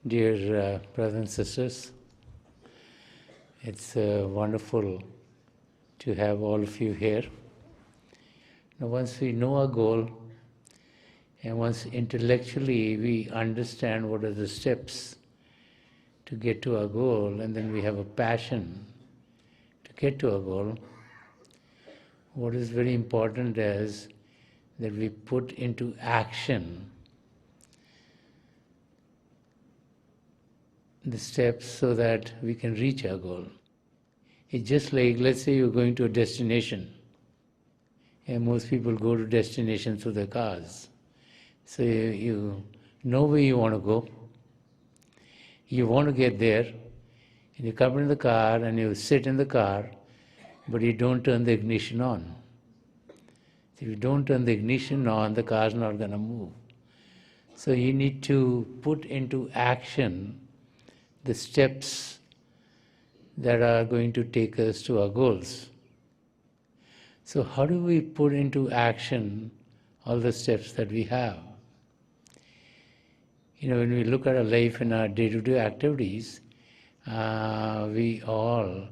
Dear brothers and sisters, it's wonderful to have all of you here. Now, once we know our goal and once intellectually we understand what are the steps to get to our goal, and then we have a passion to get to our goal, what is very important is that we put into action the steps so that we can reach our goal. It's just like, let's say you're going to a destination, and most people go to destinations through their cars. So you know where you want to go, you want to get there, and you come in the car and you sit in the car, but you don't turn the ignition on. If you don't turn the ignition on, the car's not going to move. So you need to put into action the steps that are going to take us to our goals. So how do we put into action all the steps that we have? When we look at our life and our day-to-day activities, we all,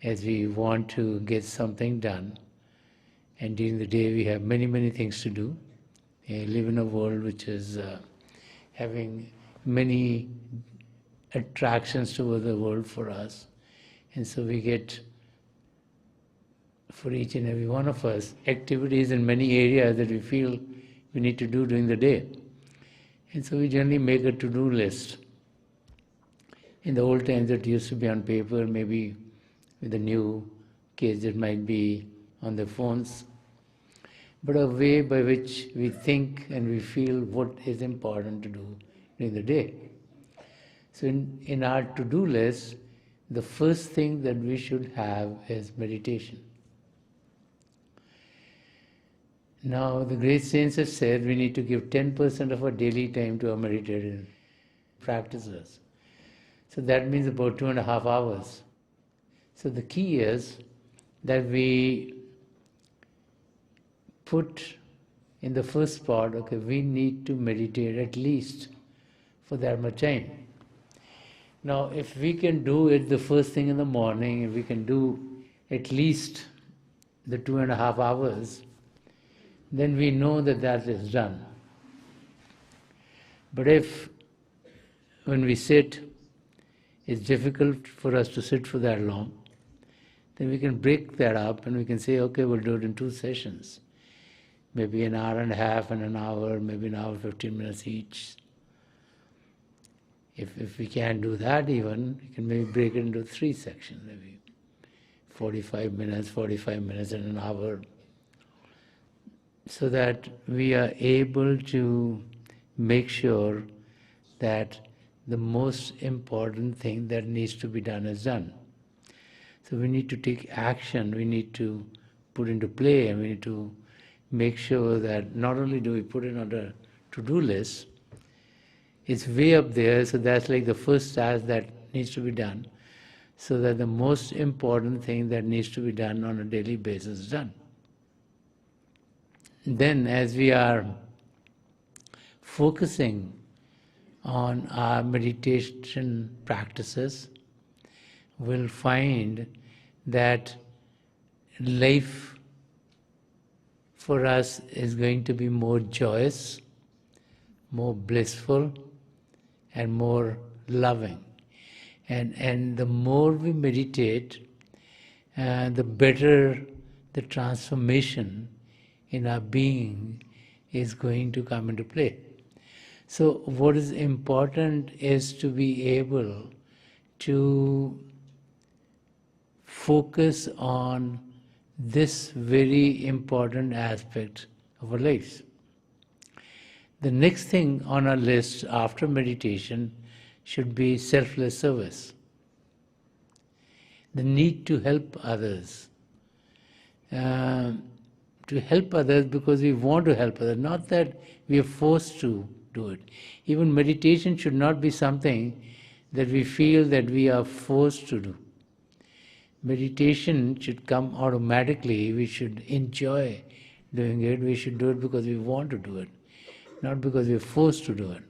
as we want to get something done, and during the day we have many, many things to do. We live in a world which is having many attractions toward the world for us. And so we get, for each and every one of us, activities in many areas that we feel we need to do during the day. And so we generally make a to-do list. In the old times it used to be on paper, maybe with the new case it might be on the phones. But a way by which we think and we feel what is important to do during the day. So in our to-do list, the first thing that we should have is meditation. Now, the great saints have said we need to give 10% of our daily time to our meditative practices. So that means about 2.5 hours. So the key is that we put in the first spot, okay, we need to meditate at least for that much time. Now, if we can do it the first thing in the morning, if we can do at least the 2.5 hours, then we know that that is done. But if, when we sit, it's difficult for us to sit for that long, then we can break that up and we can say, okay, we'll do it in 2 sessions. Maybe an hour and a half and an hour, maybe an hour, 15 minutes each. If we can't do that even, we can maybe break it into 3 sections, maybe 45 minutes and an hour, so that we are able to make sure that the most important thing that needs to be done is done. So we need to take action, we need to put into play, and we need to make sure that not only do we put it on the to-do list, it's way up there, so that's like the first task that needs to be done, so that the most important thing that needs to be done on a daily basis is done. Then, as we are focusing on our meditation practices, we'll find that life for us is going to be more joyous, more blissful, and more loving. And the more we meditate, the better the transformation in our being is going to come into play. So what is important is to be able to focus on this very important aspect of our lives. The next thing on our list after meditation should be selfless service. The need to help others. To help others because we want to help others, not that we are forced to do it. Even meditation should not be something that we feel that we are forced to do. Meditation should come automatically. We should enjoy doing it. We should do it because we want to do it, not because we are forced to do it.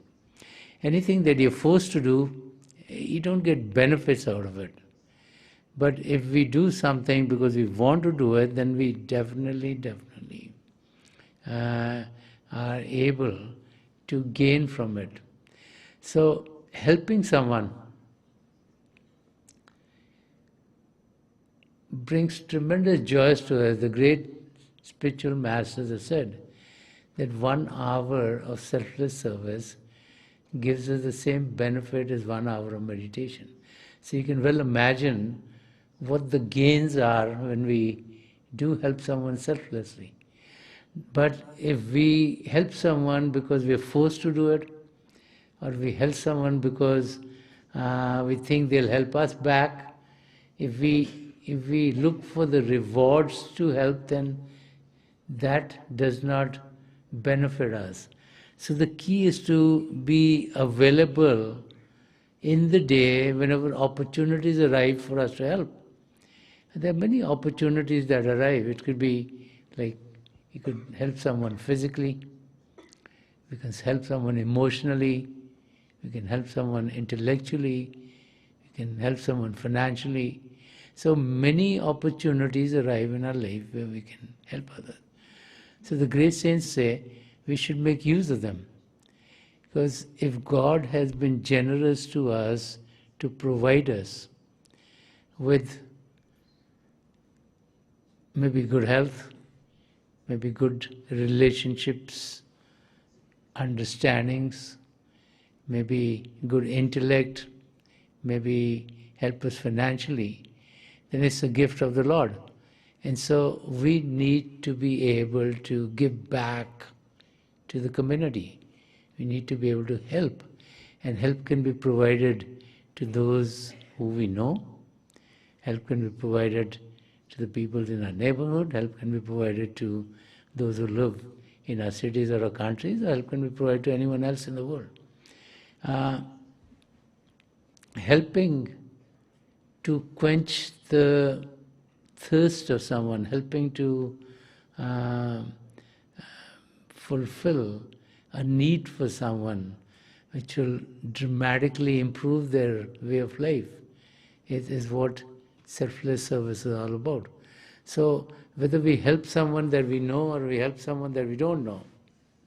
Anything that you're forced to do, you don't get benefits out of it. But if we do something because we want to do it, then we definitely are able to gain from it. So helping someone brings tremendous joy to us. The great spiritual masters have said that 1 hour of selfless service gives us the same benefit as 1 hour of meditation. So you can well imagine what the gains are when we do help someone selflessly. But if we help someone because we are forced to do it, or we help someone because we think they'll help us back, if we look for the rewards to help, then that does not benefit us. So the key is to be available in the day whenever opportunities arrive for us to help. And there are many opportunities that arrive. It could be like you could help someone physically, we can help someone emotionally, we can help someone intellectually, we can help someone financially. So many opportunities arrive in our life where we can help others. So the great saints say we should make use of them. Because if God has been generous to us to provide us with maybe good health, maybe good relationships, understandings, maybe good intellect, maybe help us financially, then it's a gift of the Lord. And so we need to be able to give back to the community. We need to be able to help. And help can be provided to those who we know. Help can be provided to the people in our neighborhood. Help can be provided to those who live in our cities or our countries. Or help can be provided to anyone else in the world. Helping to quench the thirst of someone, helping to fulfill a need for someone which will dramatically improve their way of life is what selfless service is all about. So whether we help someone that we know or we help someone that we don't know,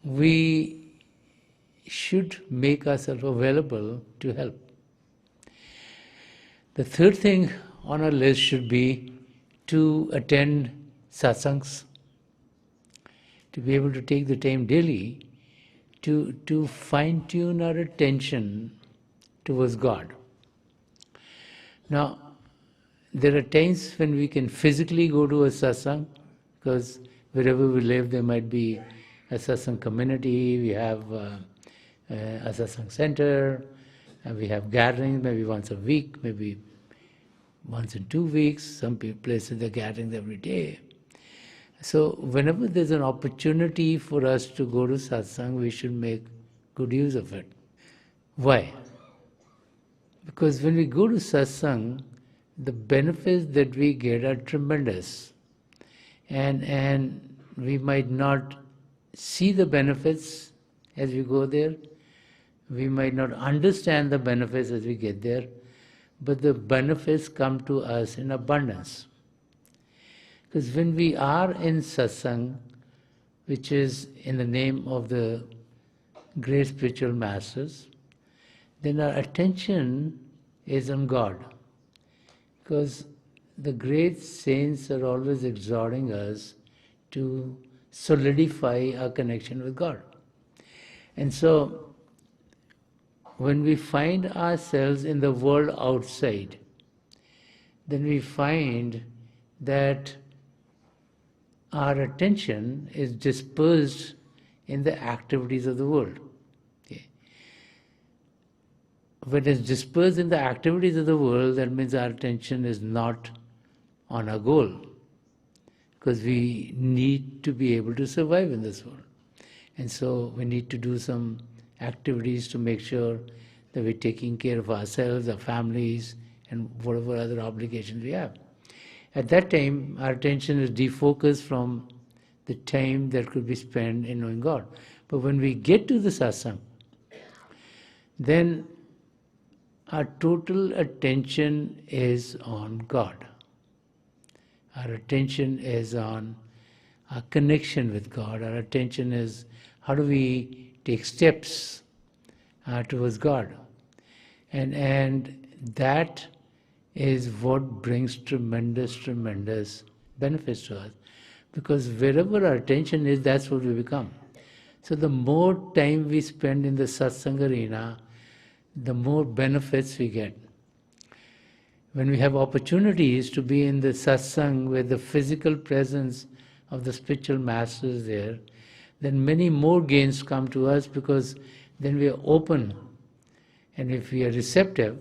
we should make ourselves available to help. The third thing on our list should be to attend satsangs, to be able to take the time daily to fine-tune our attention towards God. Now, there are times when we can physically go to a satsang, because wherever we live there might be a satsang community, we have a satsang center, and we have gatherings maybe once a week, maybe once in 2 weeks, some places they're gatherings every day. So whenever there's an opportunity for us to go to satsang, we should make good use of it. Why? Because when we go to satsang, the benefits that we get are tremendous. And we might not see the benefits as we go there. We might not understand the benefits as we get there. But the benefits come to us in abundance. Because when we are in satsang, which is in the name of the great spiritual masters, then our attention is on God. Because the great saints are always exhorting us to solidify our connection with God. And so, when we find ourselves in the world outside, then we find that our attention is dispersed in the activities of the world. Okay. When it's dispersed in the activities of the world, that means our attention is not on our goal, because we need to be able to survive in this world. And so we need to do some activities to make sure that we're taking care of ourselves, our families, and whatever other obligations we have. At that time, our attention is defocused from the time that could be spent in knowing God. But when we get to the satsang, then our total attention is on God. Our attention is on our connection with God. Our attention is how do we take steps towards God. And that is what brings tremendous benefits to us. Because wherever our attention is, that's what we become. So the more time we spend in the satsang arena, the more benefits we get. When we have opportunities to be in the satsang where the physical presence of the spiritual master is there, then many more gains come to us, because then we are open. And if we are receptive,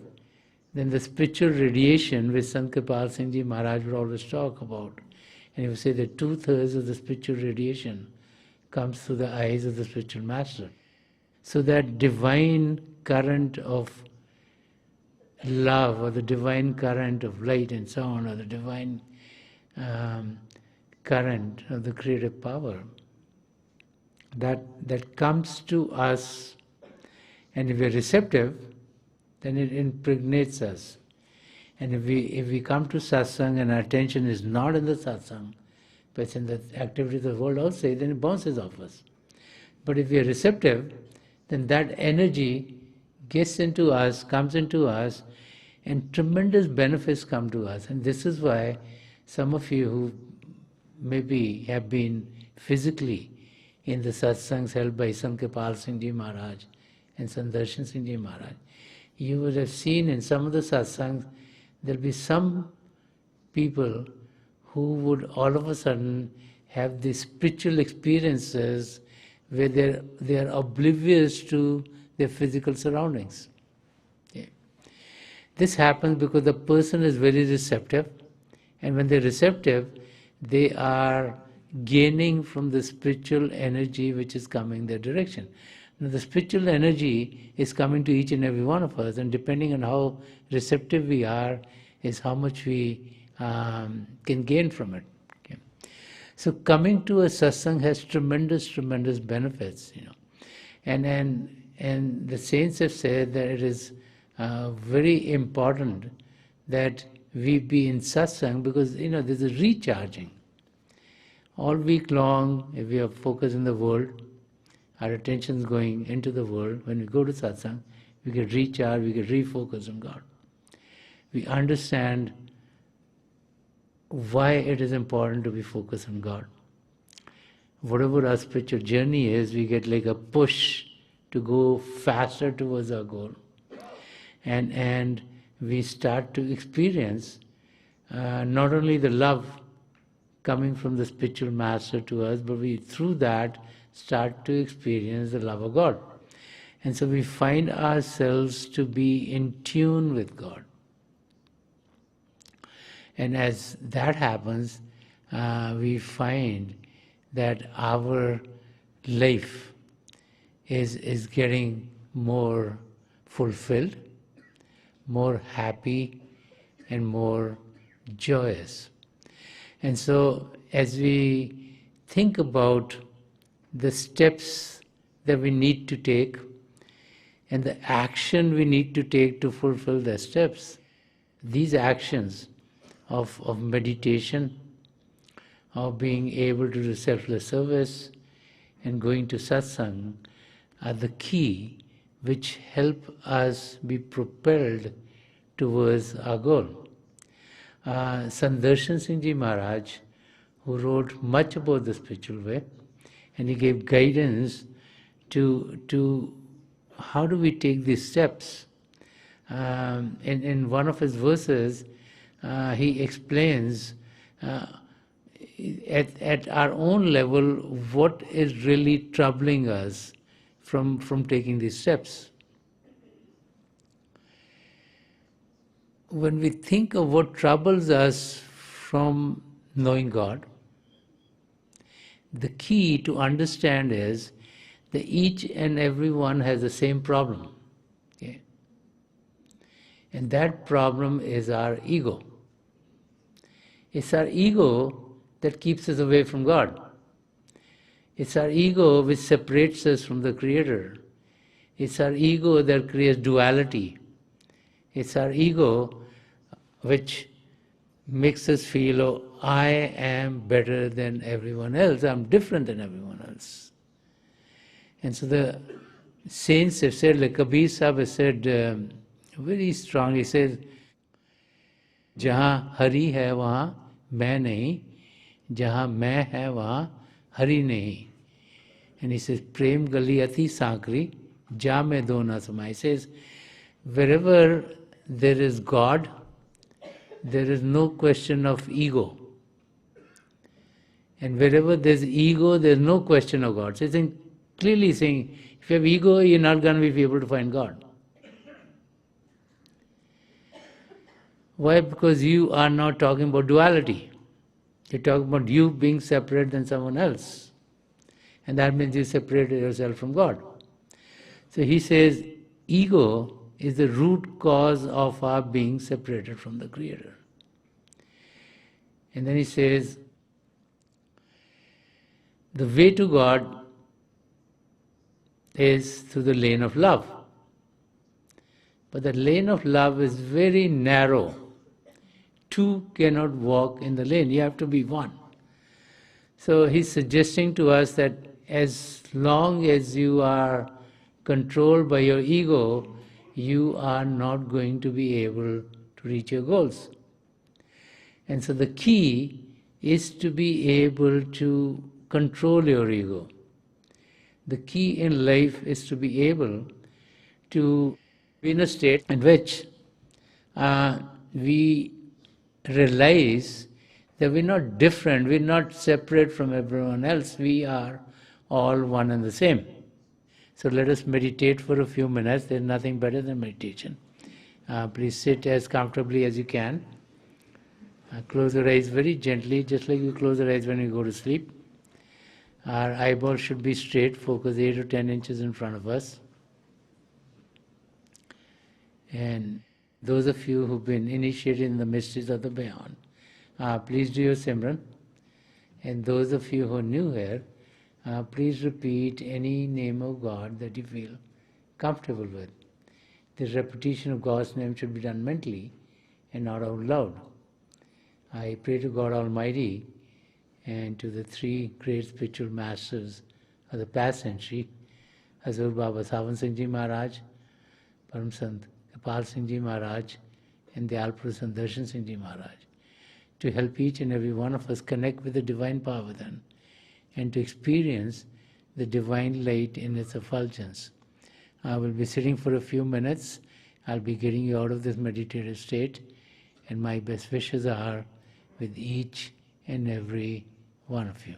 then the spiritual radiation which Sant Singh Ji Maharaj would always talk about, and he would say that 2/3 of the spiritual radiation comes through the eyes of the spiritual master. So that divine current of love, or the divine current of light and so on, or the divine current of the creative power, that comes to us, and if we are receptive, then it impregnates us. And if we come to satsang and our attention is not in the satsang, but it's in the activities of the world outside, then it bounces off us. But if we are receptive, then that energy gets into us, comes into us, and tremendous benefits come to us. And this is why some of you who maybe have been physically in the satsangs held by Sant Singh Ji Maharaj and Sant Rajinder Singh Ji Maharaj, you would have seen in some of the satsangs, there'll be some people who would all of a sudden have these spiritual experiences where they are oblivious to their physical surroundings. Okay. This happens because the person is very receptive, and when they're receptive, they are gaining from the spiritual energy which is coming their direction. Now, the spiritual energy is coming to each and every one of us, and depending on how receptive we are is how much we can gain from it. Okay. So coming to a satsang has tremendous benefits, and the saints have said that it is very important that we be in satsang, because there's a recharging. All week long, if we are focused in the world, our attention is going into the world. When we go to satsang, we get recharged, we get refocused on God. We understand why it is important to be focused on God. Whatever our spiritual journey is, we get like a push to go faster towards our goal. And we start to experience not only the love coming from the spiritual master to us, but we through that start to experience the love of God. And so we find ourselves to be in tune with God. And as that happens, we find that our life is getting more fulfilled, more happy, and more joyous. And so as we think about the steps that we need to take and the action we need to take to fulfill the steps, these actions of meditation, of being able to do selfless service and going to satsang are the key which help us be propelled towards our goal. Sant Rajinder Singh Ji Maharaj, who wrote much about the spiritual way, and he gave guidance to how do we take these steps. In one of his verses, he explains at our own level what is really troubling us from taking these steps. When we think of what troubles us from knowing God, the key to understand is that each and every one has the same problem. Okay? And that problem is our ego. It's our ego that keeps us away from God. It's our ego which separates us from the Creator. It's our ego that creates duality. It's our ego which makes us feel, oh, I am better than everyone else, I'm different than everyone else. And so the saints have said, like Kabir Sahib has said very strongly, he says, जहाँ हरि है वहाँ मैं नहीं, जहाँ मैं है वहाँ हरि नहीं. And he says, Prem gali ati sankri, ja mein do na samai. He says, wherever there is God, there is no question of ego. And wherever there is ego, there is no question of God. So he's clearly saying, if you have ego, you're not going to be able to find God. Why? Because you are not talking about duality. You're talking about you being separate than someone else. And that means you separated yourself from God. So he says, ego is the root cause of our being separated from the Creator. And then he says, the way to God is through the lane of love. But the lane of love is very narrow. Two cannot walk in the lane, you have to be one. So he's suggesting to us that as long as you are controlled by your ego, you are not going to be able to reach your goals. And so the key is to be able to control your ego. The key in life is to be able to be in a state in which we realize that we're not different, we're not separate from everyone else, we are all one and the same. So let us meditate for a few minutes. There's nothing better than meditation. Please sit as comfortably as you can. Close your eyes very gently, just like you close your eyes when you go to sleep. Our eyeballs should be straight, focus 8 or 10 inches in front of us. And those of you who've been initiated in the mysteries of the beyond, please do your Simran. And those of you who are new here, please repeat any name of God that you feel comfortable with. The repetition of God's name should be done mentally and not out loud. I pray to God Almighty and to the three great spiritual masters of the past century, Hazur Baba Sawan Singh Ji Maharaj, Param Sant Kapal Singh Ji Maharaj, and the Alpura Darshan Singh Ji Maharaj, to help each and every one of us connect with the divine power within and to experience the divine light in its effulgence. I will be sitting for a few minutes. I'll be getting you out of this meditative state, and my best wishes are with each and every one of you.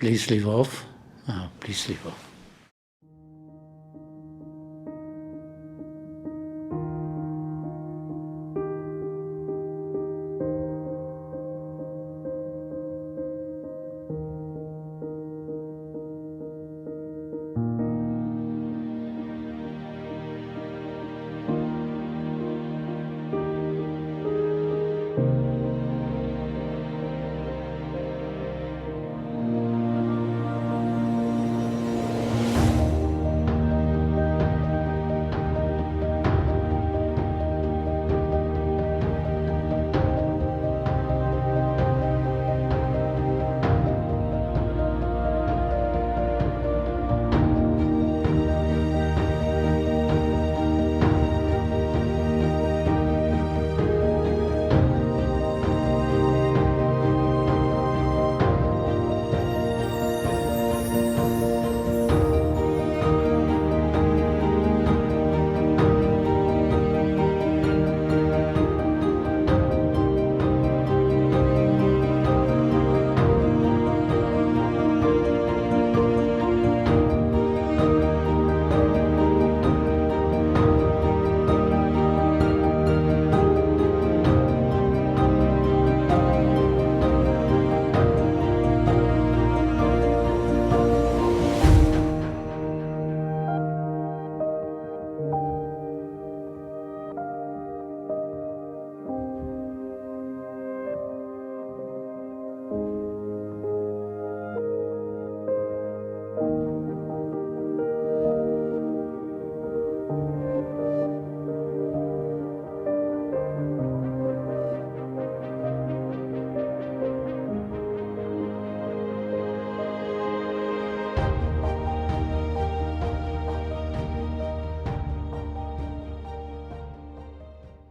Please leave off. Please leave off.